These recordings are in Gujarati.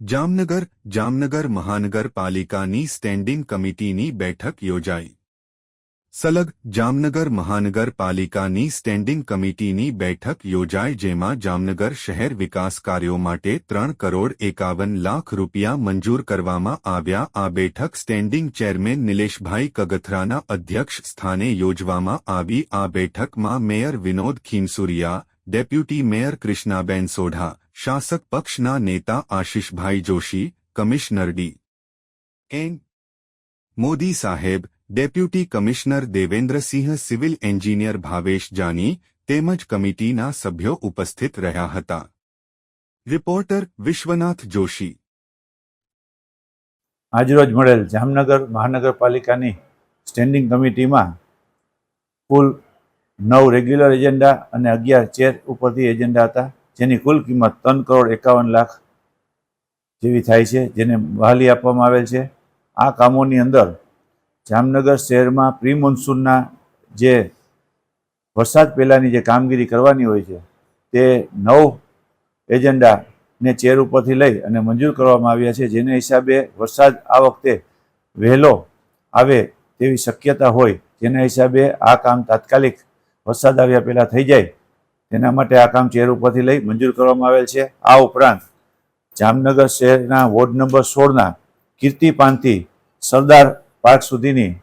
જામનગર મહાનગરપાલિકાની સ્ટેન્ડિંગ કમિટીની બેઠક યોજાઈ. સલગ જામનગર મહાનગરપાલિકાની સ્ટેન્ડિંગ કમિટીની બેઠક યોજાઈ, જેમાં જામનગર શહેર વિકાસ કાર્યો માટે 3,51,00,000 રૂપિયા મંજૂર કરવામાં આવ્યા. આ બેઠક સ્ટેન્ડિંગ ચેરમેન નિલેશભાઈ કગથરાના અધ્યક્ષ સ્થાને યોજવામાં આવી. આ બેઠકમાં mayor Vinod Khimsuriya, deputy mayor Krishnaben Sodha, શાસક પક્ષના નેતા આશિષભાઈ જોશી, કમિશનર ડી.એન. મોદી સાહેબ, deputy commissioner Devendrasinh, civil engineer Bhavesh Jani તેમજ કમિટીના સભ્યો ઉપસ્થિત રહ્યા હતા. રિપોર્ટર વિશ્વનાથ જોશી. આજરોજ મળેલ જામનગર મહાનગરપાલિકાની સ્ટેન્ડિંગ કમિટીમાં કુલ 9 રેગ્યુલર એજન્ડા અને 11 ચેર ઉપરથી એજન્ડા હતા, જેની કુલ કિંમત 3,51,00,000 જેવી થાય છે, જેને બહાલી આપવામાં આવેલ છે. આ કામોની અંદર જામનગર શહેરમાં પ્રી મોન્સૂનના જે વરસાદ પહેલાંની જે કામગીરી કરવાની હોય છે તે 9 એજન્ડાને ચેર ઉપરથી લઈ અને મંજૂર કરવામાં આવ્યા છે, જેને હિસાબે વરસાદ આ વખતે વહેલો આવે તેવી શક્યતા હોય, જેના હિસાબે આ કામ તાત્કાલિક વરસાદ આવ્યા પહેલાં થઈ જાય તેના માટે આ કામ ચેર ઉપરથી લઈ મંજૂર કરવામાં આવેલ છે. આ ઉપરાંત જામનગર શહેરના વોર્ડ નંબર 16ના કીર્તિપાનથી સરદાર પાર્ક સુધીની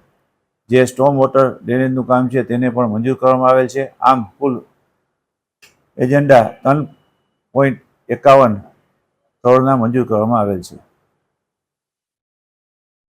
જે સ્ટોમ વોટર ડ્રેનેજનું કામ છે તેને પણ મંજૂર કરવામાં આવેલ છે. આમ કુલ એજન્ડા 3.51 કરોડના મંજૂર કરવામાં આવેલ છે.